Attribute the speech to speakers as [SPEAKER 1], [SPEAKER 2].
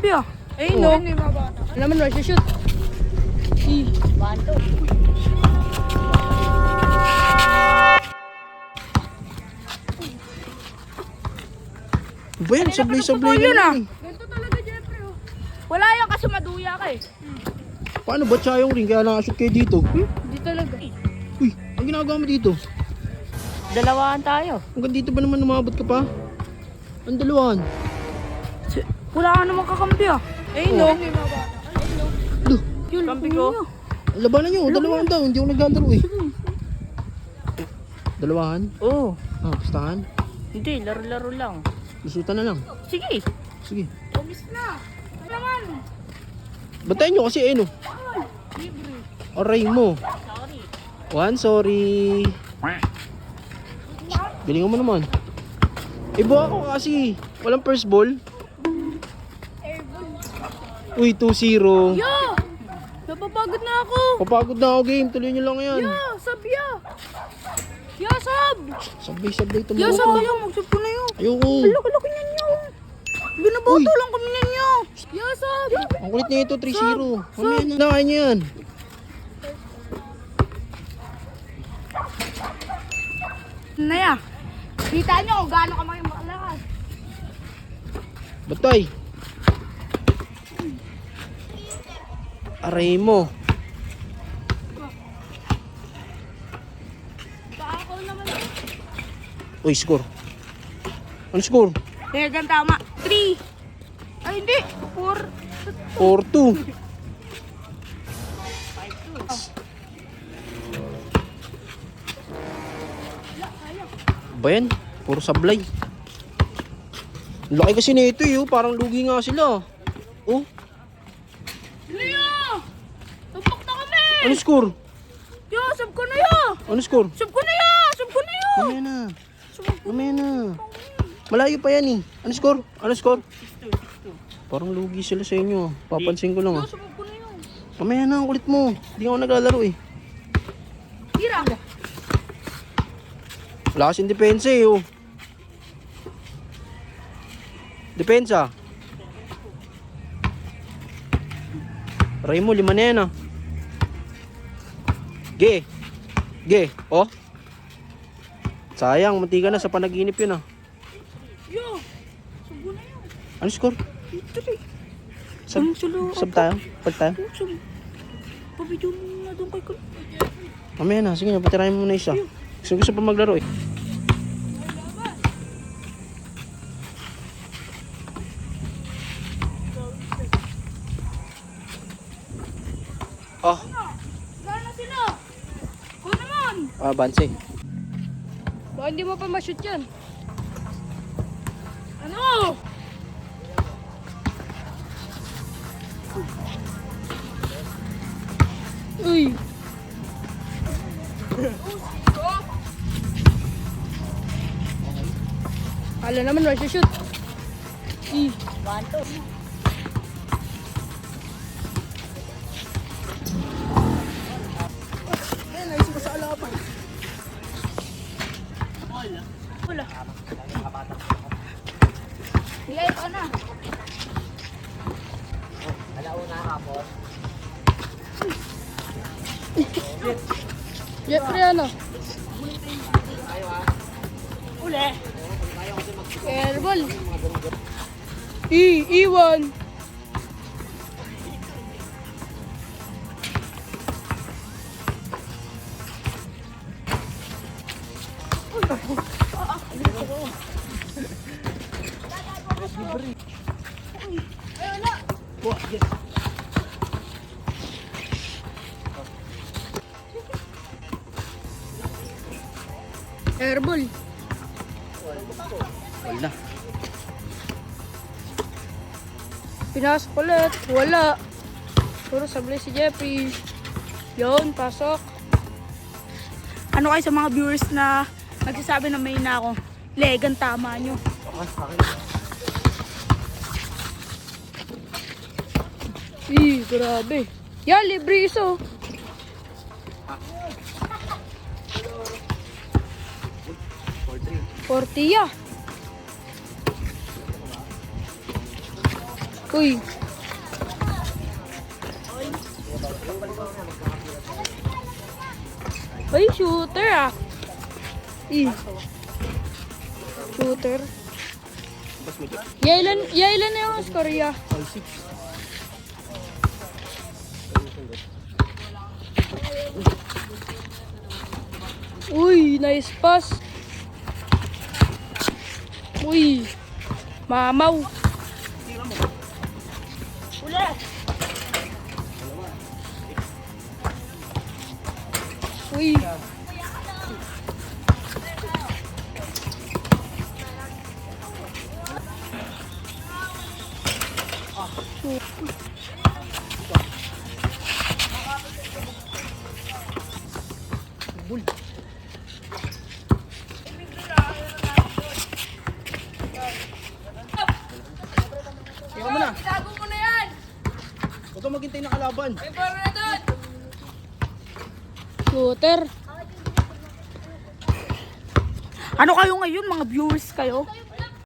[SPEAKER 1] kakampi ah. Ayun no. Ano naman, rush shoot.
[SPEAKER 2] Banto.
[SPEAKER 3] Ba yan? Sablay-sablay
[SPEAKER 1] yun ah.
[SPEAKER 3] naman eh.
[SPEAKER 1] Ganito talaga, Jeffrey oh. Wala yan kasi maduya ka eh.
[SPEAKER 3] Paano ba siya yung ring? Kaya nakashoot kayo dito?
[SPEAKER 1] Hindi talaga.
[SPEAKER 3] Uy, ang ginagawa mo dito?
[SPEAKER 2] Dalawahan tayo.
[SPEAKER 3] Hanggang dito ba naman umabot ka pa? Ang dalawan.
[SPEAKER 1] Wala ka namang kakampi ah. Ayun no.
[SPEAKER 3] Duh,
[SPEAKER 1] Yun,
[SPEAKER 2] Kampi ko.
[SPEAKER 3] labanan nyo. Dalawahan daw. Hindi ako naglalaro eh. Dalawahan?
[SPEAKER 2] Oo.
[SPEAKER 3] Ah, pustahan?
[SPEAKER 2] Hindi, laro-laro lang.
[SPEAKER 3] Lusutan na lang.
[SPEAKER 2] Sige.
[SPEAKER 3] Sige.
[SPEAKER 1] Umis na. Ano naman?
[SPEAKER 3] Batayin nyo kasi eh no. Aray mo.
[SPEAKER 2] Sorry.
[SPEAKER 3] One, sorry. Galingan mo naman. Ibo ako kasi. Walang first ball. Uy, 2-0.
[SPEAKER 1] Yo! Napapagod na ako.
[SPEAKER 3] Papagod na ako game. Tuloy nyo lang yan.
[SPEAKER 1] Yo, sab ya. Yo, sab.
[SPEAKER 3] Sabay-sabay
[SPEAKER 1] Yo, sab
[SPEAKER 3] tumuto.
[SPEAKER 1] kayo. Magsab ko na yun.
[SPEAKER 3] Ayoko.
[SPEAKER 1] Laki-laki niyan yun. Binaboto lang kami ninyo. Yo, sab.
[SPEAKER 3] Ang kulit na ito, 3-0. Mamaya na. Kaya nyo yan.
[SPEAKER 1] Naya. Kita nyo kung gaano ka makalakas.
[SPEAKER 3] Batay. Aray mo.
[SPEAKER 1] Ako naman.
[SPEAKER 3] Uy, score. Ano score?
[SPEAKER 1] Tegan tama. 3. Ay, hindi. 4.
[SPEAKER 3] 4-2. Ba yan? Puro sablay. Ang laki kasi na ito eh. Oh. Parang lugi nga sila. Oh,
[SPEAKER 1] Leo! Tumpok na kami!
[SPEAKER 3] ano score?
[SPEAKER 1] Yo, sab ko na yo!
[SPEAKER 3] Ano score?
[SPEAKER 1] Sab ko na yo! Sab ko na yo!
[SPEAKER 3] Mamaya na. Mamaya na. Malayo pa yan eh. Ano score? Ano score? Parang lugi sila sa inyo. Papansin ko lang ah.
[SPEAKER 1] Sab ko na yo!
[SPEAKER 3] Mamaya na, ang kulit mo. Hindi ako naglalaro eh.
[SPEAKER 1] Tira!
[SPEAKER 3] Wala kasing depensa eh oh. Depensa. Aray mo, 5 na yan ah. Ge. Ge. Oh. Sayang, mati ka na sa panaginip yun ah.
[SPEAKER 1] Yo! Sab ko na yo!
[SPEAKER 3] Ano score?
[SPEAKER 1] 3.
[SPEAKER 3] Sab,
[SPEAKER 1] Anong salo?
[SPEAKER 3] sab tayo? Pag tayo?
[SPEAKER 1] Sab. Pabidyo mo na doon kay Kul.
[SPEAKER 3] Mamaya na, sige na, patirahin mo na isa. Gusto pa maglaro eh. Oh,
[SPEAKER 1] Saan na sila? Ko naman!
[SPEAKER 3] Banse.
[SPEAKER 1] Baka hindi mo pa ma-shoot yan. Ano? Uy! Kala naman rush shoot.
[SPEAKER 2] Banto.
[SPEAKER 1] Wala. Ilay ko na. Jeffrey ano? Uli. Airball. Iwan. Airball.
[SPEAKER 3] Wala.
[SPEAKER 1] Pinasok ulit. Wala. Puro sablay si Jeffrey. Yun, pasok. Ano kayo sa mga viewers na nagsasabi na may na ako? Legan, tama nyo. Grabe. Yan, libre iso. Tortilla. Uy. Uy, shooter ah. Shooter. Ilan na yung score ya?
[SPEAKER 3] 5-6.
[SPEAKER 1] Uy, nice pass. Uy, mamaw. Uy.
[SPEAKER 3] Ikaw mo na.
[SPEAKER 1] Tago mo na yan!
[SPEAKER 3] Huwag kang maghintay ng kalaban.
[SPEAKER 1] May paro na doon! Shooter. Ano kayo ngayon, mga viewers kayo?